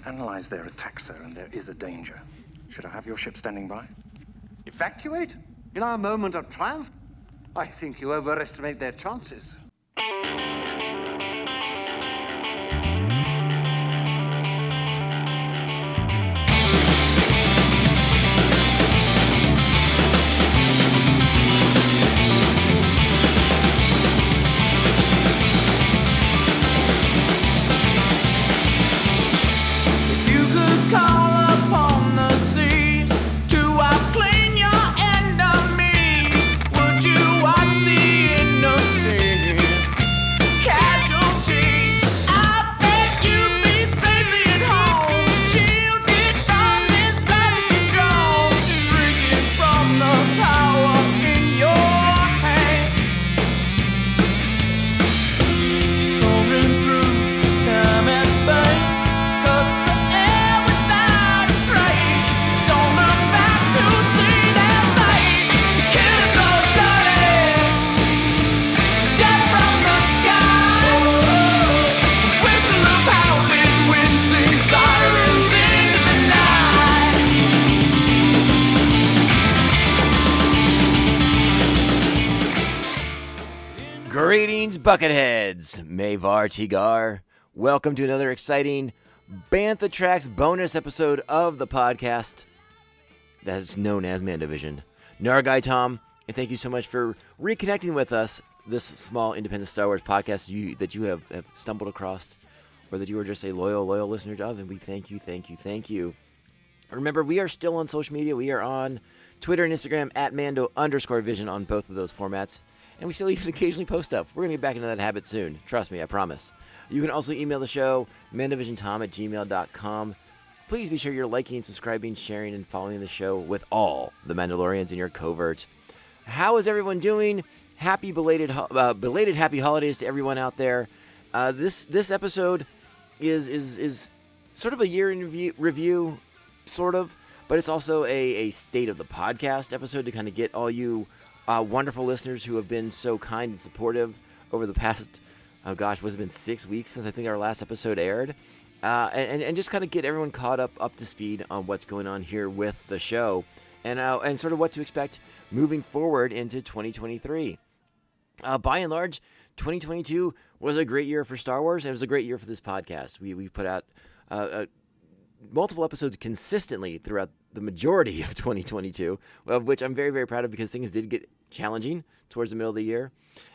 analyzed their attack, sir, and there is a danger. Should I have your ship standing by? Evacuate? In our moment of triumph? I think you overestimate their chances. Greetings, Bucketheads! Mayvar Tigar. Welcome to another exciting Bantha Tracks bonus episode of the podcast that is known as Mandovision. Nargai Tom, and thank you so much for reconnecting with us, this small independent Star Wars podcast that you have stumbled across, or that you are just a loyal listener of, and we thank you. Remember, we are still on social media. We are on Twitter and Instagram at Mando_Vision on both of those formats. And we still even occasionally post stuff. We're going to get back into that habit soon. Trust me, I promise. You can also email the show, mandovisiontom@gmail.com. Please be sure you're liking, subscribing, sharing, and following the show with all the Mandalorians in your covert. How is everyone doing? Happy belated happy holidays to everyone out there. This episode is sort of a year in review, sort of, but it's also a state of the podcast episode to kind of get all you wonderful listeners who have been so kind and supportive over the past, was it been 6 weeks since I think our last episode aired? And just kind of get everyone caught up to speed on what's going on here with the show and sort of what to expect moving forward into 2023. By and large, 2022 was a great year for Star Wars, and it was a great year for this podcast. We put out multiple episodes consistently throughout the majority of 2022, of which I'm very, very proud of because things did get challenging towards the middle of the year.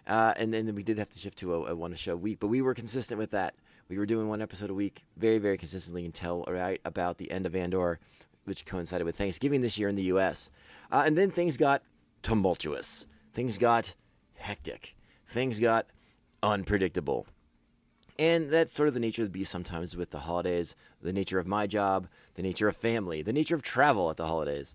And then we did have to shift to a one-show week, but we were consistent with that. We were doing one episode a week very, very consistently until right about the end of Andor, which coincided with Thanksgiving this year in the U.S. And then things got tumultuous. Things got hectic. Things got unpredictable. And that's sort of the nature of the beast sometimes with the holidays, the nature of my job, the nature of family, the nature of travel at the holidays.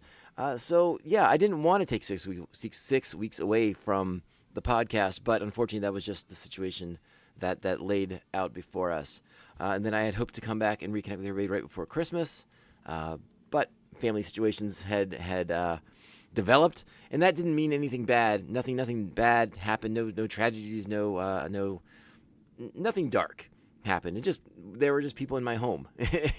So, yeah, I didn't want to take 6 weeks away from the podcast, but unfortunately that was just the situation that laid out before us. And then I had hoped to come back and reconnect with everybody right before Christmas, but family situations had developed, and that didn't mean anything bad. Nothing bad happened. No tragedies. Nothing dark happened. There were just people in my home,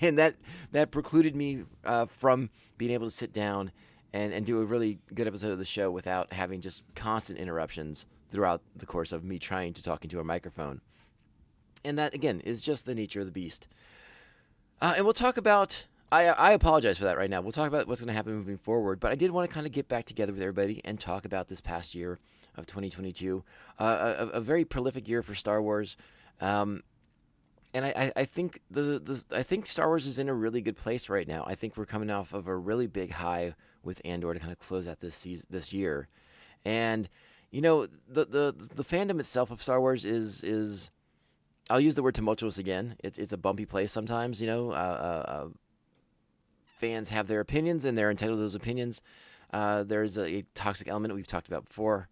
and that precluded me from being able to sit down and do a really good episode of the show without having just constant interruptions throughout the course of me trying to talk into a microphone. And that, again, is just the nature of the beast. And we'll talk about... I apologize for that right now. We'll talk about what's going to happen moving forward, but I did want to kind of get back together with everybody and talk about this past year of 2022. A very prolific year for Star Wars. And I think I think Star Wars is in a really good place right now. I think we're coming off of a really big high with Andor to kind of close out this year. And, you know, the fandom itself of Star Wars is I'll use the word tumultuous again. It's a bumpy place sometimes, you know. Fans have their opinions, and they're entitled to those opinions. There's a toxic element that we've talked about before,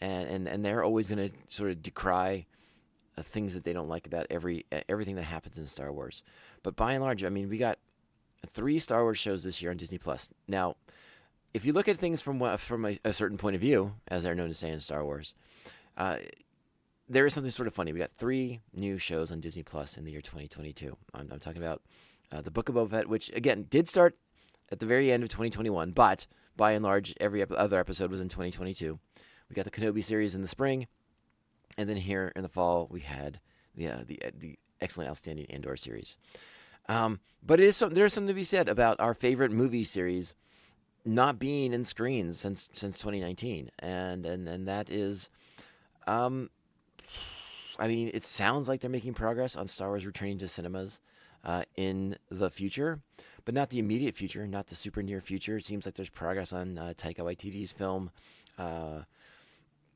and they're always going to sort of decry things that they don't like about everything that happens in Star Wars. But by and large, I mean, we got 3 Star Wars shows this year on Disney+. Now, if you look at things from a certain point of view, as they're known to say in Star Wars, there is something sort of funny. We got 3 new shows on Disney+ in the year 2022. I'm talking about The Book of Boba Fett, which again did start at the very end of 2021, but by and large, every other episode was in 2022. We got the Kenobi series in the spring, and then here in the fall we had the excellent, outstanding Andor series. But there's something to be said about our favorite movie series not being in screens since 2019, and that is, I mean, it sounds like they're making progress on Star Wars returning to cinemas in the future, but not the immediate future, not the super near future. It seems like there's progress on Taika Waititi's film.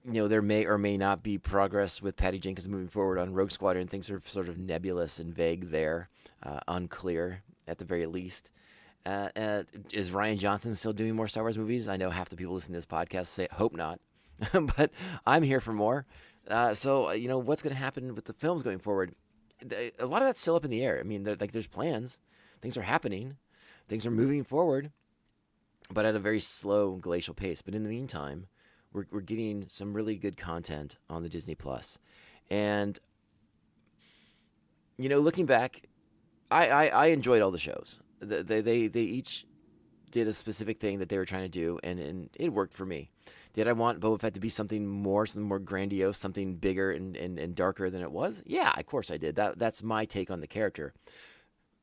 There may or may not be progress with Patty Jenkins moving forward on Rogue Squadron. Things are sort of nebulous and vague there, unclear at the very least. Is Rian Johnson still doing more Star Wars movies? I know half the people listening to this podcast say hope not, but I'm here for more. So what's going to happen with the films going forward? A lot of that's still up in the air. I mean, there's plans, things are happening, things are moving forward, but at a very slow glacial pace. But in the meantime, we're getting some really good content on the Disney Plus, and looking back, I enjoyed all the shows. They each did a specific thing that they were trying to do, and it worked for me. Did I want Boba Fett to be something more grandiose, something bigger and darker than it was? Yeah, of course I did. That's my take on the character.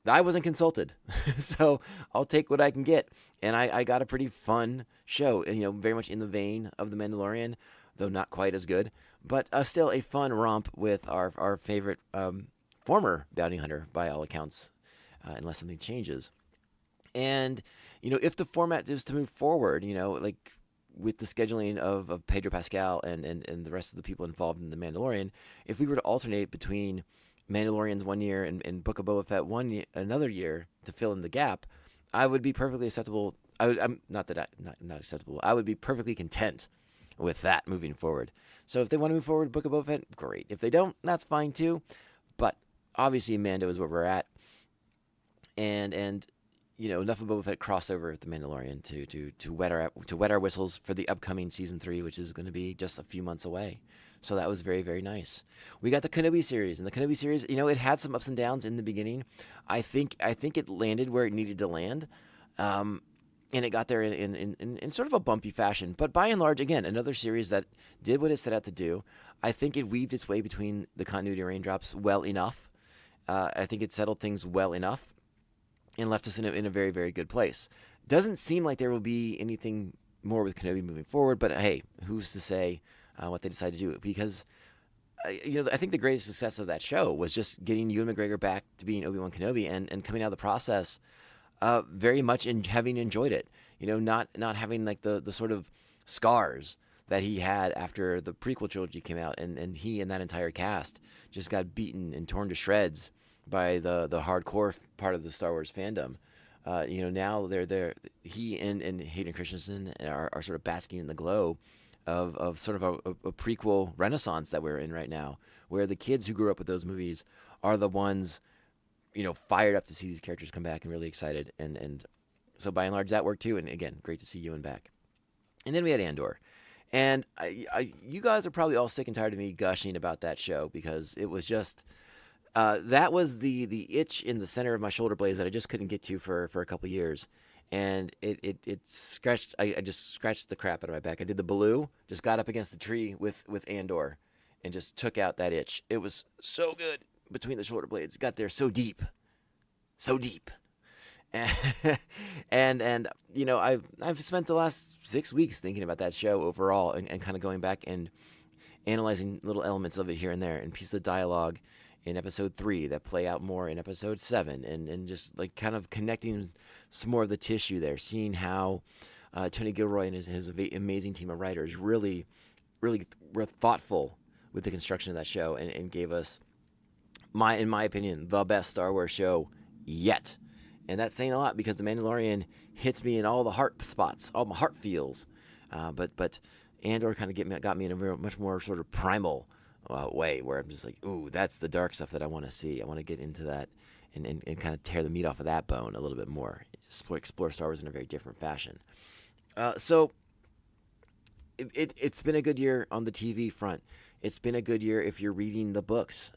I wasn't consulted, so I'll take what I can get. And I got a pretty fun show, very much in the vein of The Mandalorian, though not quite as good, but still a fun romp with our favorite former bounty hunter, by all accounts, unless something changes. And, if the format is to move forward, like with the scheduling of Pedro Pascal and the rest of the people involved in The Mandalorian, if we were to alternate between Mandalorians one year and Book of Boba Fett another year to fill in the gap, I would be perfectly acceptable. Not acceptable. I would be perfectly content with that moving forward. So if they want to move forward with Book of Boba Fett, great. If they don't, that's fine too. But obviously Mando is where we're at. And enough of Boba Fett crossover with The Mandalorian to wet our whistles for the upcoming season 3, which is going to be just a few months away. So that was very, very nice. We got the Kenobi series, and the Kenobi series, it had some ups and downs in the beginning. I think it landed where it needed to land, and it got there in sort of a bumpy fashion. But by and large, again, another series that did what it set out to do. I think it weaved its way between the continuity raindrops well enough. I think it settled things well enough and left us in a very, very good place. Doesn't seem like there will be anything more with Kenobi moving forward, but hey, who's to say what they decide to do? Because I think the greatest success of that show was just getting Ewan McGregor back to being Obi-Wan Kenobi and coming out of the process very much having enjoyed it. Not having like the sort of scars that he had after the prequel trilogy came out, and he and that entire cast just got beaten and torn to shreds by the hardcore part of the Star Wars fandom. Now he and Hayden Christensen are sort of basking in the glow of sort of a prequel renaissance that we're in right now, where the kids who grew up with those movies are the ones, fired up to see these characters come back and really excited. And so by and large that worked too. And again, great to see Ewan back. And then we had Andor. And you guys are probably all sick and tired of me gushing about that show, because it was just... that was the itch in the center of my shoulder blades that I just couldn't get to for a couple years, and it scratched. I just scratched the crap out of my back. I did the Baloo, just got up against the tree with Andor, and just took out that itch. It was so good between the shoulder blades. Got there so deep, and I've spent the last 6 weeks thinking about that show overall, and kind of going back and analyzing little elements of it here and there, and pieces of dialogue in episode 3 that play out more in episode 7, and just like kind of connecting some more of the tissue there, seeing how Tony Gilroy and his amazing team of writers really were thoughtful with the construction of that show, and gave us, in my opinion, the best Star Wars show yet. And that's saying a lot, because The Mandalorian hits me in all the heart spots, all my heart feels. But Andor kind of got me in a much more sort of primal way, where I'm just like, ooh, that's the dark stuff that I want to see. I want to get into that and kind of tear the meat off of that bone a little bit more. Explore Star Wars in a very different fashion. So it's been a good year on the TV front. It's been a good year if you're reading the books.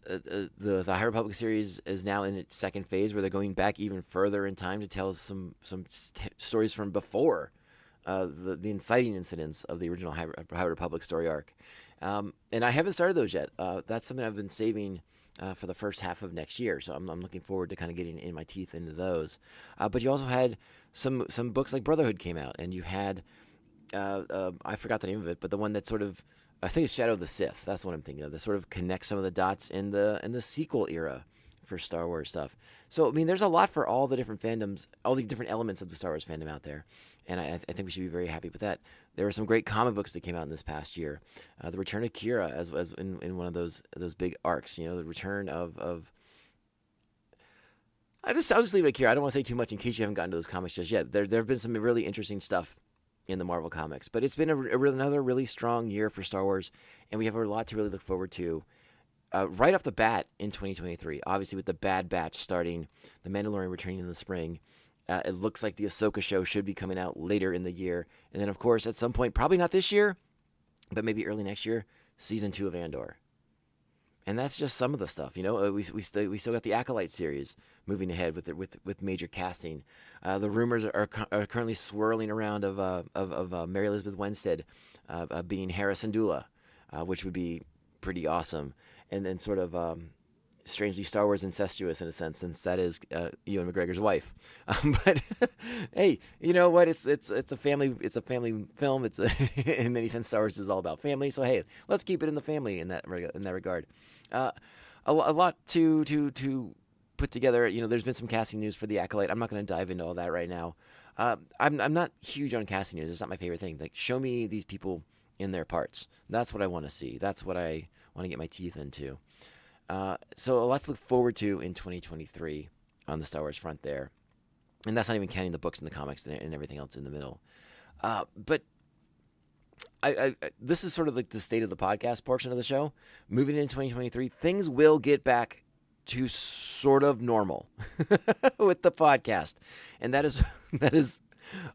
the High Republic series is now in its second phase, where they're going back even further in time to tell some stories from before the inciting incidents of the original High Republic story arc. And I haven't started those yet. That's something I've been saving for the first half of next year. So I'm looking forward to kind of getting in my teeth into those. But you also had some books like Brotherhood came out, and you had I forgot the name of it, but the one that sort of, I think it's Shadow of the Sith. That's what I'm thinking of. That sort of connects some of the dots in the sequel era for Star Wars stuff. So I mean, there's a lot for all the different fandoms, all the different elements of the Star Wars fandom out there, and I think we should be very happy with that. There were some great comic books that came out in this past year. The return of Kira as in one of those big arcs. You know, the return of I'll just leave it here. I don't want to say too much in case you haven't gotten to those comics just yet. There have been some really interesting stuff in the Marvel comics, but it's been another really strong year for Star Wars, and we have a lot to really look forward to right off the bat in 2023. Obviously, with the Bad Batch starting, the Mandalorian returning in the spring, it looks like the Ahsoka show should be coming out later in the year, and then of course at some point, probably not this year, but maybe early next year, season 2 of Andor. And that's just some of the stuff, you know. We still got the Acolyte series moving ahead with major casting. The rumors are currently swirling around of Mary Elizabeth Winstead being Hera Syndulla, which would be pretty awesome, and then sort of strangely Star Wars incestuous in a sense, since that is Ewan McGregor's wife. But hey, you know what? It's a family film. It's in many sense Star Wars is all about family. So hey, let's keep it in the family in that regard. A lot to put together. You know, there's been some casting news for the Acolyte. I'm not going to dive into all that right now. I'm not huge on casting news. It's not my favorite thing. Like, show me these people in their parts. That's what I want to see. That's what I want to get my teeth into. So a lot to look forward to in 2023 on the Star Wars front there. And that's not even counting the books and the comics and everything else in the middle. But I this is sort of like the state of the podcast portion of the show. Moving into 2023, things will get back to sort of normal with the podcast. And that is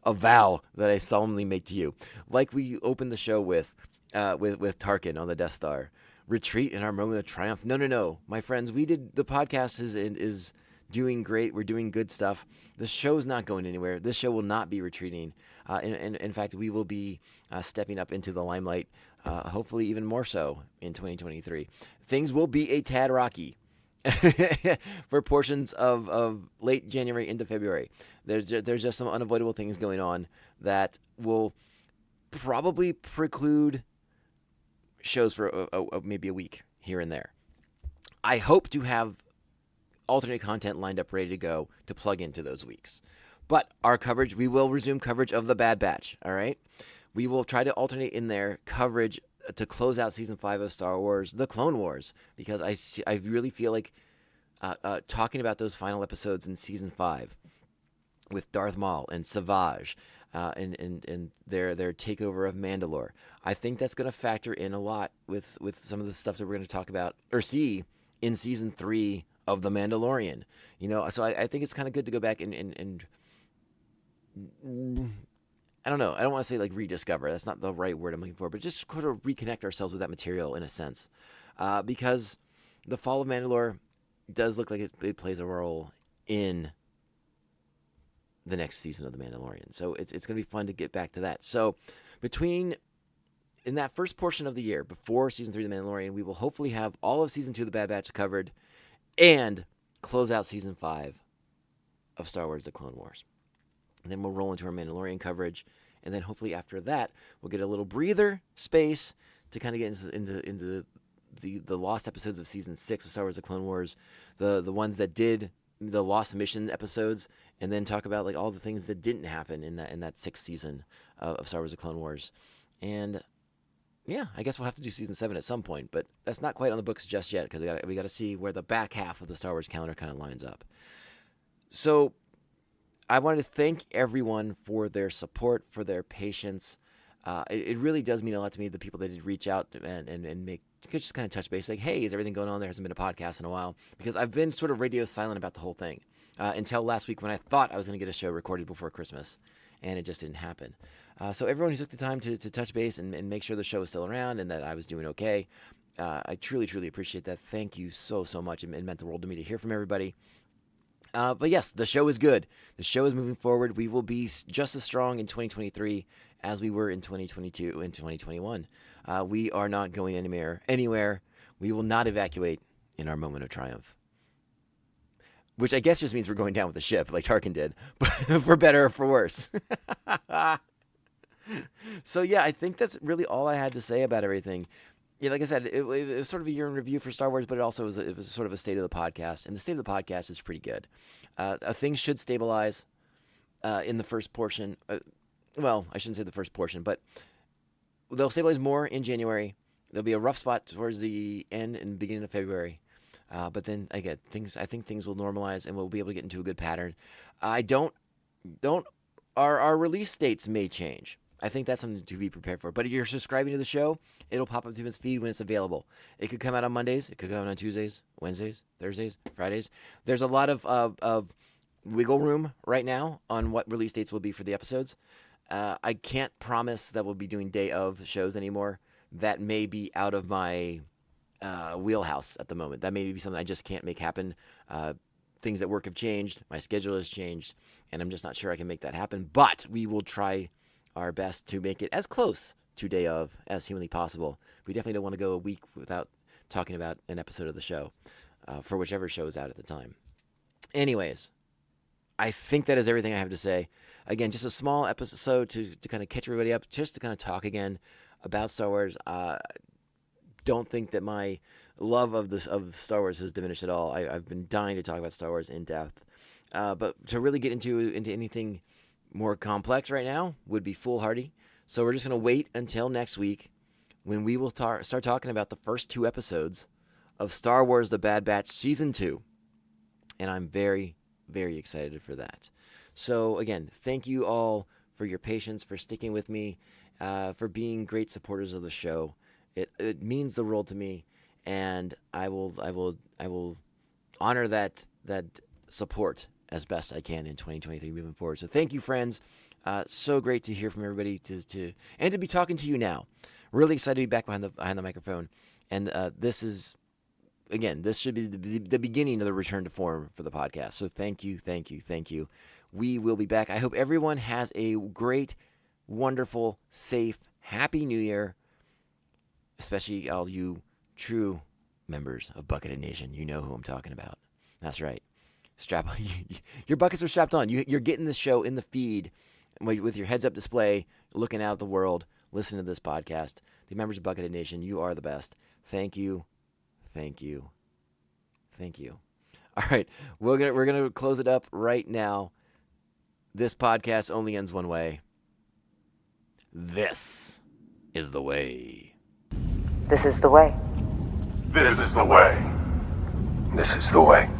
a vow that I solemnly make to you. Like we opened the show with Tarkin on the Death Star. Retreat in our moment of triumph. No. My friends, the podcast is doing great. We're doing good stuff. The show's not going anywhere. This show will not be retreating. In fact, we will be stepping up into the limelight, hopefully even more so in 2023. Things will be a tad rocky for portions of late January into February. There's just some unavoidable things going on that will probably preclude shows for maybe a week here and there. I hope to have alternate content lined up ready to go to plug into those weeks. But our coverage, we will resume coverage of the Bad Batch, all right? We will try to alternate in there coverage to close out Season 5 of Star Wars, The Clone Wars, because I really feel like talking about those final episodes in Season 5 with Darth Maul and Savage and their takeover of Mandalore, I think that's going to factor in a lot with some of the stuff that we're going to talk about or see in Season 3 of The Mandalorian. You know, so I think it's kind of good to go back and I don't know. I don't want to say like rediscover. That's not the right word I'm looking for, but just sort of reconnect ourselves with that material in a sense. Because the Fall of Mandalore does look like it plays a role in the next season of The Mandalorian. So it's going to be fun to get back to that. So in that first portion of the year, before Season 3 of The Mandalorian, we will hopefully have all of Season 2 of The Bad Batch covered and close out Season 5 of Star Wars The Clone Wars. And then we'll roll into our Mandalorian coverage. And then hopefully after that, we'll get a little breather space to kind of get into the lost episodes of Season 6 of Star Wars The Clone Wars, the ones that did the Lost Mission episodes, and then talk about like all the things that didn't happen in that sixth season of Star Wars The Clone Wars. And yeah, I guess we'll have to do Season 7 at some point, but that's not quite on the books just yet because we got to see where the back half of the Star Wars calendar kind of lines up. So I wanted to thank everyone for their support, for their patience. It really does mean a lot to me, the people that did reach out and make just kind of touch base, like, hey, is everything going on? There hasn't been a podcast in a while. Because I've been sort of radio silent about the whole thing until last week when I thought I was going to get a show recorded before Christmas, and it just didn't happen. So everyone who took the time to touch base and make sure the show was still around and that I was doing okay, I truly, truly appreciate that. Thank you so, so much. It meant the world to me to hear from everybody. But yes, the show is good. The show is moving forward. We will be just as strong in 2023 as we were in 2022 and 2021. We are not going anywhere. We will not evacuate in our moment of triumph. Which I guess just means we're going down with the ship, like Tarkin did, but for better or for worse. So yeah, I think that's really all I had to say about everything. Yeah, like I said, it was sort of a year in review for Star Wars, but it was sort of a state of the podcast, and the state of the podcast is pretty good. Things should stabilize in the first portion. Well, I shouldn't say the first portion, but they'll stabilize more in January. There'll be a rough spot towards the end and beginning of February. But then again, I think things will normalize and we'll be able to get into a good pattern. Our release dates may change. I think that's something to be prepared for. But if you're subscribing to the show, it'll pop up to his feed when it's available. It could come out on Mondays. It could come out on Tuesdays, Wednesdays, Thursdays, Fridays. There's a lot of wiggle room right now on what release dates will be for the episodes. I can't promise that we'll be doing day of shows anymore. That may be out of my wheelhouse at the moment. That may be something I just can't make happen. Things at work have changed. My schedule has changed. And I'm just not sure I can make that happen. But we will try our best to make it as close to day of as humanly possible. We definitely don't want to go a week without talking about an episode of the show for whichever show is out at the time. Anyways, I think that is everything I have to say. Again, just a small episode to kind of catch everybody up, just to kind of talk again about Star Wars. Don't think that my love of Star Wars has diminished at all. I've been dying to talk about Star Wars in depth. But to really get into anything more complex right now would be foolhardy. So we're just going to wait until next week when we will start talking about the first 2 episodes of Star Wars The Bad Batch Season 2. And I'm very, very excited for that. So again, thank you all for your patience, for sticking with me, for being great supporters of the show. It means the world to me, and I will honor that support as best I can in 2023 moving forward. So thank you, friends. So great to hear from everybody and to be talking to you now. Really excited to be back behind the microphone. And this should be the beginning of the return to form for the podcast. So thank you. We will be back. I hope everyone has a great, wonderful, safe, happy New Year. Especially all you true members of Buckethead Nation. You know who I'm talking about. That's right. Strap on. Your buckets are strapped on. You're getting this show in the feed with your heads-up display, looking out at the world, listening to this podcast. The members of Buckethead Nation, you are the best. Thank you. All right, we're gonna close it up right now. This podcast only ends one way. This is the way. This is the way. This is the way. This is the way.